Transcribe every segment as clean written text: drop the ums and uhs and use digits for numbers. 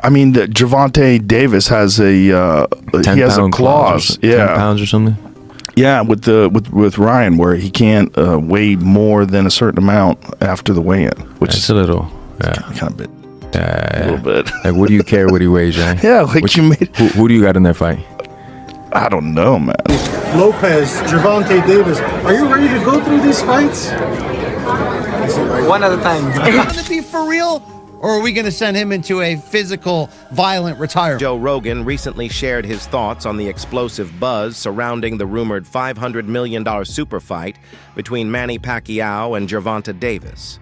I mean, Gervonta Davis has he has a clause. 10 pounds or something. Yeah, with Ryan, where he can't weigh more than a certain amount after the weigh-in, which is a little, kind of bit, a little bit. Like, what do you care what he weighs, eh? Yeah, like you made. Who do you got in that fight? I don't know, man. Lopez, Gervonta Davis. Are you ready to go through these fights? One at a time. Going to be for real, or are we going to send him into a physical, violent retirement? Joe Rogan recently shared his thoughts on the explosive buzz surrounding the rumored $500 million super fight between Manny Pacquiao and Gervonta Davis.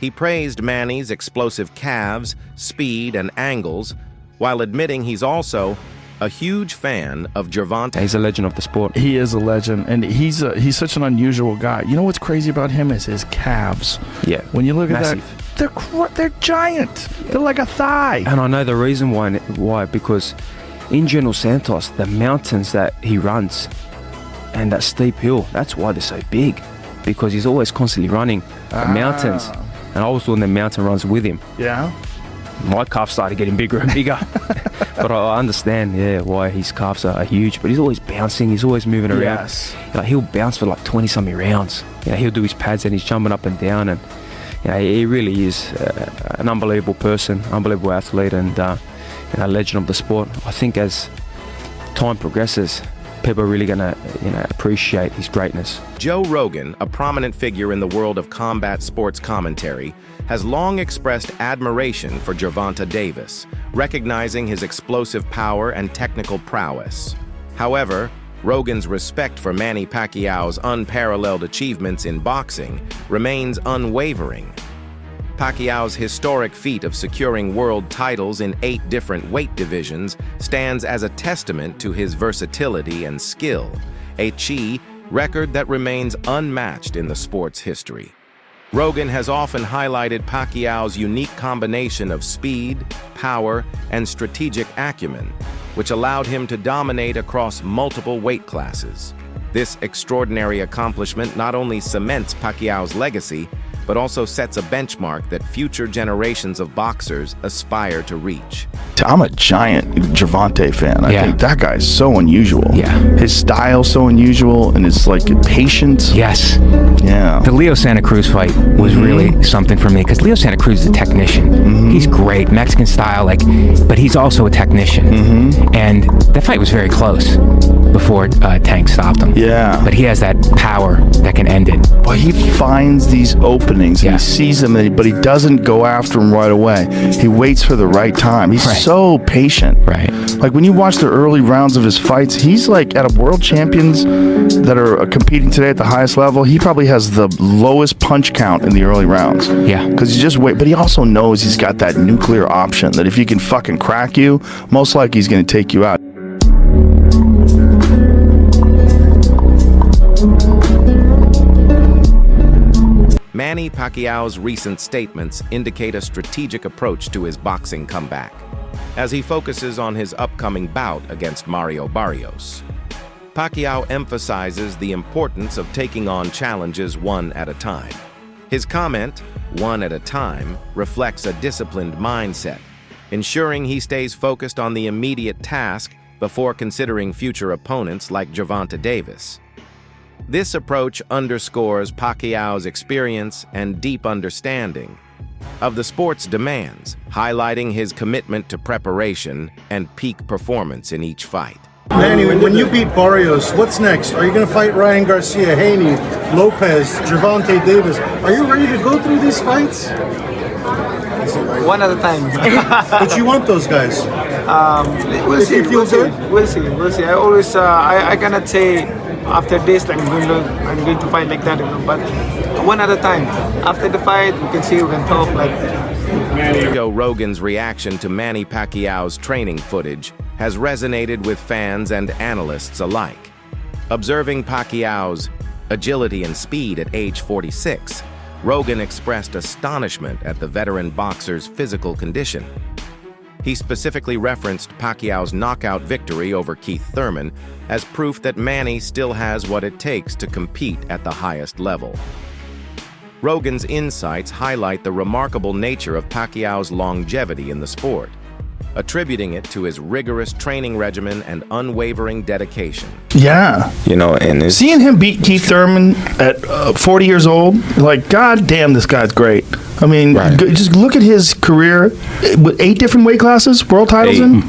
He praised Manny's explosive calves, speed, and angles, while admitting he's also a huge fan of Gervonta. He's a legend of the sport. He is a legend, and he's such an unusual guy. You know what's crazy about him is his calves. Yeah. When you look Massive. at that, they're giant. They're like a thigh. And I know the reason why, because in General Santos, the mountains that he runs and that steep hill, that's why they're so big, because he's always constantly running the mountains. And I was doing the mountain runs with him. Yeah. My calves started getting bigger and bigger. But I understand, why his calves are huge. But he's always bouncing. He's always moving around. Yes. Like, he'll bounce for like 20-something rounds. He'll do his pads and he's jumping up and down. And he really is an unbelievable person, unbelievable athlete, and a legend of the sport. I think as time progresses, people are really going to appreciate his greatness. Joe Rogan, a prominent figure in the world of combat sports commentary, has long expressed admiration for Gervonta Davis, recognizing his explosive power and technical prowess. However, Rogan's respect for Manny Pacquiao's unparalleled achievements in boxing remains unwavering. Pacquiao's historic feat of securing world titles in 8 different weight divisions stands as a testament to his versatility and skill, a record that remains unmatched in the sport's history. Rogan has often highlighted Pacquiao's unique combination of speed, power, and strategic acumen, which allowed him to dominate across multiple weight classes. This extraordinary accomplishment not only cements Pacquiao's legacy, but also sets a benchmark that future generations of boxers aspire to reach. I'm a giant Gervonta fan. I think that guy's so unusual. Yeah. His style's so unusual, and it's like patient. Yes. Yeah. The Leo Santa Cruz fight was really something for me, because Leo Santa Cruz is a technician. He's great, Mexican style, but he's also a technician. And that fight was very close before Tank stopped him. Yeah. But he has that power that can end it. But he finds these openings, and he sees them, but he doesn't go after them right away. He waits for the right time. He's so patient. Right. Like when you watch the early rounds of his fights, he's like at a world champions that are competing today at the highest level. He probably has the lowest punch count in the early rounds. Yeah. Because he just wait, but he also knows he's got that nuclear option that if he can fucking crack you, most likely he's going to take you out. Manny Pacquiao's recent statements indicate a strategic approach to his boxing comeback, as he focuses on his upcoming bout against Mario Barrios. Pacquiao emphasizes the importance of taking on challenges one at a time. His comment, "one at a time," reflects a disciplined mindset, ensuring he stays focused on the immediate task before considering future opponents like Gervonta Davis. This approach underscores Pacquiao's experience and deep understanding of the sport's demands, highlighting his commitment to preparation and peak performance in each fight. Manny, when you beat Barrios, what's next? Are you going to fight Ryan Garcia, Haney, Lopez, Gervonta Davis? Are you ready to go through these fights? One at a time. But you want those guys? We'll see. If you feel good? We'll see. I always, I cannot say after this I'm going to fight like that, but one at a time. After the fight, we can see, we can talk Joe Rogan's reaction to Manny Pacquiao's training footage has resonated with fans and analysts alike. Observing Pacquiao's agility and speed at age 46, Rogan expressed astonishment at the veteran boxer's physical condition. He specifically referenced Pacquiao's knockout victory over Keith Thurman as proof that Manny still has what it takes to compete at the highest level. Rogan's insights highlight the remarkable nature of Pacquiao's longevity in the sport. attributing it to his rigorous training regimen and unwavering dedication. Yeah. You know, and it's, Seeing him beat Keith Thurman at 40 years old, like, god damn, this guy's great. I mean, Right. just look at his career with 8 different weight classes, world titles in.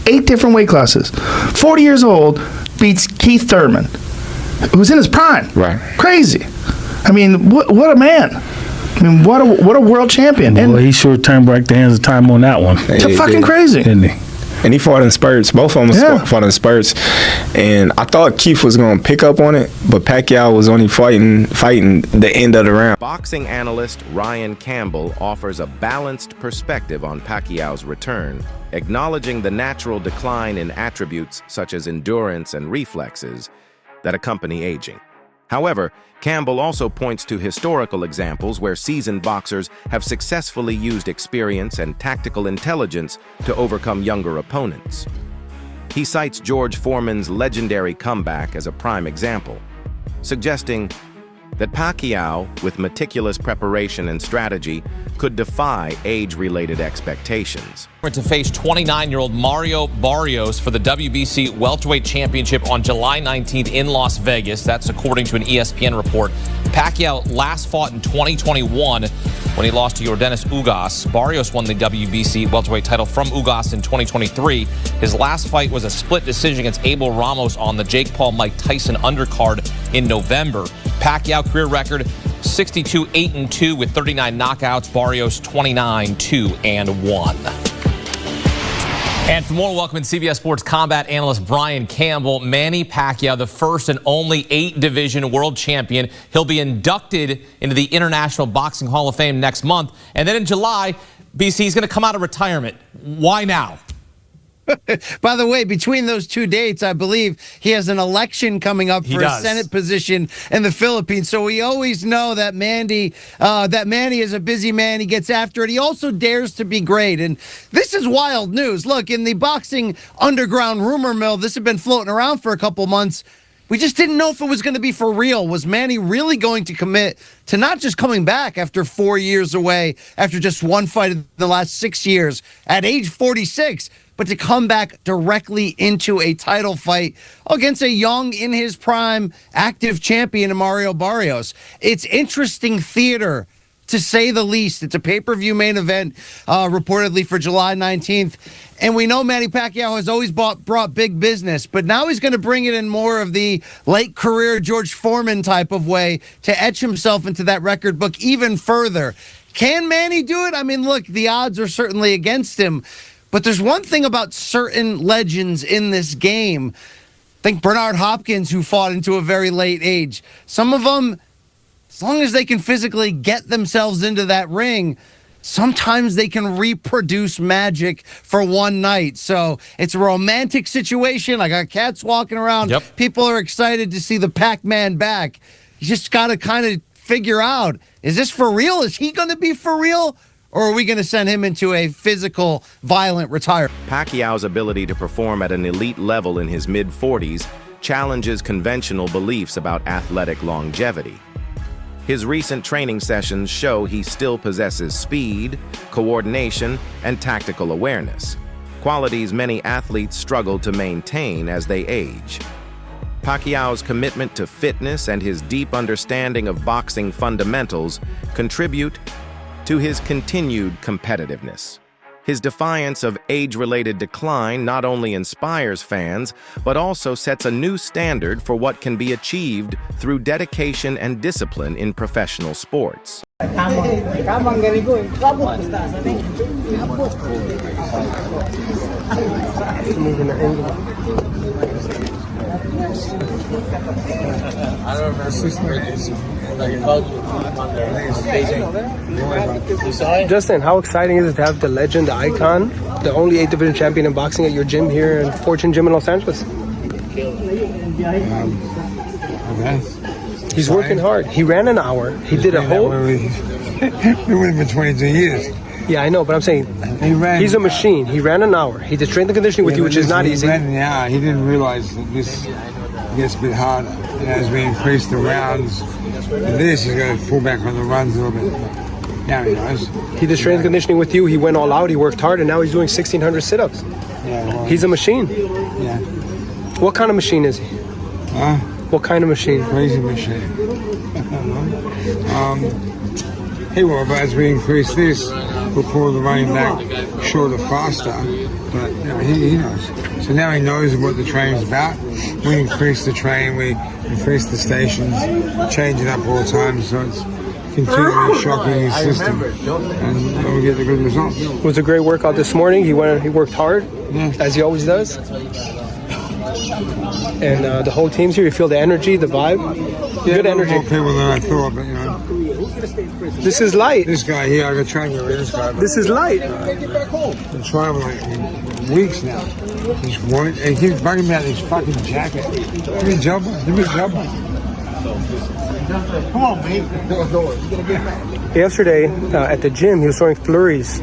8 different weight classes. 40 years old, beats Keith Thurman, who's in his prime. Right. Crazy. I mean, what a man. I mean, what a world champion. Well, And he sure turned back the hands of time on that one, it's fucking crazy. didn't he? and he fought in spurts. Both of them Yeah. fought in spurts. And I thought Keith was going to pick up on it, but Pacquiao was only fighting the end of the round. Boxing analyst Ryan Campbell offers a balanced perspective on Pacquiao's return, acknowledging the natural decline in attributes such as endurance and reflexes that accompany aging. However, Campbell also points to historical examples where seasoned boxers have successfully used experience and tactical intelligence to overcome younger opponents. He cites George Foreman's legendary comeback as a prime example, suggesting that Pacquiao, with meticulous preparation and strategy, could defy age-related expectations. To face 29-year-old Mario Barrios for the WBC Welterweight Championship on July 19th in Las Vegas. That's according to an ESPN report. Pacquiao last fought in 2021 when he lost to Yordenis Ugas. Barrios won the WBC welterweight title from Ugas in 2023. His last fight was a split decision against Abel Ramos on the Jake Paul-Mike Tyson undercard in November. Pacquiao career record 62-8-2 with 39 knockouts. Barrios 29-2-1. And for more, welcome in CBS Sports combat analyst Brian Campbell. Manny Pacquiao, the first and only 8-division world champion. He'll be inducted into the International Boxing Hall of Fame next month. And then in July, BC is going to come out of retirement. Why now? By the way, between those two dates, I believe he has an election coming up for a Senate position in the Philippines. So we always know that Manny is a busy man. He gets after it. He also dares to be great. And this is wild news. Look, in the boxing underground rumor mill, this had been floating around for a couple months. We just didn't know if it was going to be for real. Was Manny really going to commit to not just coming back after 4 years away, after just one fight in the last 6 years, at age 46, but to come back directly into a title fight against a young, in his prime, active champion, Mario Barrios? It's interesting theater, to say the least. It's a pay-per-view main event, reportedly for July 19th. And we know Manny Pacquiao has always brought big business, but now he's going to bring it in more of the late career George Foreman type of way to etch himself into that record book even further. Can Manny do it? I mean, look, the odds are certainly against him, but there's one thing about certain legends in this game. Think Bernard Hopkins, who fought into a very late age. Some of them, as long as they can physically get themselves into that ring, sometimes they can reproduce magic for one night. So it's a romantic situation. I got cats walking around. Yep. People are excited to see the Pac-Man back. You just got to kind of figure out, is this for real? Is he going to be for real? Or are we going to send him into a physical, violent retirement? Pacquiao's ability to perform at an elite level in his mid-40s challenges conventional beliefs about athletic longevity. His recent training sessions show he still possesses speed, coordination, and tactical awareness, qualities many athletes struggle to maintain as they age. Pacquiao's commitment to fitness and his deep understanding of boxing fundamentals contribute to his continued competitiveness. His defiance of age-related decline not only inspires fans, but also sets a new standard for what can be achieved through dedication and discipline in professional sports. Justin, how exciting is it to have the legend, the icon, the only 8-division champion in boxing at your gym here in Fortune Gym in Los Angeles? He's working hard. He ran an hour. He did a whole... Been with him for 22 years. Yeah, I know, but I'm saying he's a machine. He ran an hour. He did strength and conditioning with you, which is not easy. He ran an hour. He didn't realize that this gets a bit harder. As we increase the rounds, he's going to pull back on the runs a little bit. Now he knows. He did strength conditioning with you. He went all out. He worked hard, and now he's doing 1,600 sit-ups. Yeah, well, He's a machine. Yeah. What kind of machine is he? What kind of machine? Crazy machine. He will, but as we increase this, we'll pull the running back shorter, faster. But you know, he knows. So now he knows what the train's about. We increase the train, we increase the stations, change it up all the time, so it's continually shocking his system, and we'll get the good results. It was a great workout this morning. He worked hard, as he always does. And the whole team's here. You feel the energy, the vibe. Yeah, good energy. More people than I thought, but you know. This is light. This guy here, I got trying to get rid of this guy. This is light. Been traveling in weeks now. He's worried, and he keeps bugging me out his fucking jacket. Give me a job. Give me a job. Come on, mate. Yesterday at the gym, he was throwing flurries,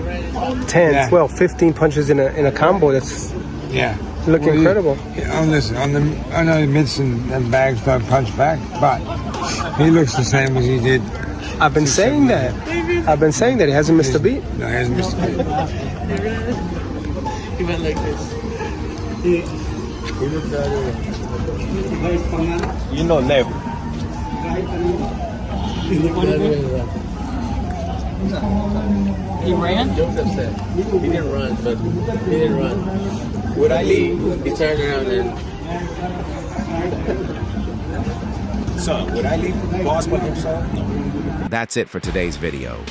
10, 12, 15 punches in a combo. That's looking incredible. Listen, I know medicine and bags don't punch back, but he looks the same as he did. I've been saying that. I've been saying that. He hasn't missed a beat. No, he hasn't missed a beat. He went like this. You know, never. He ran? He didn't run, but he didn't run. Would I leave? He turned around and... So, would I leave boss by himself? No. That's it for today's video.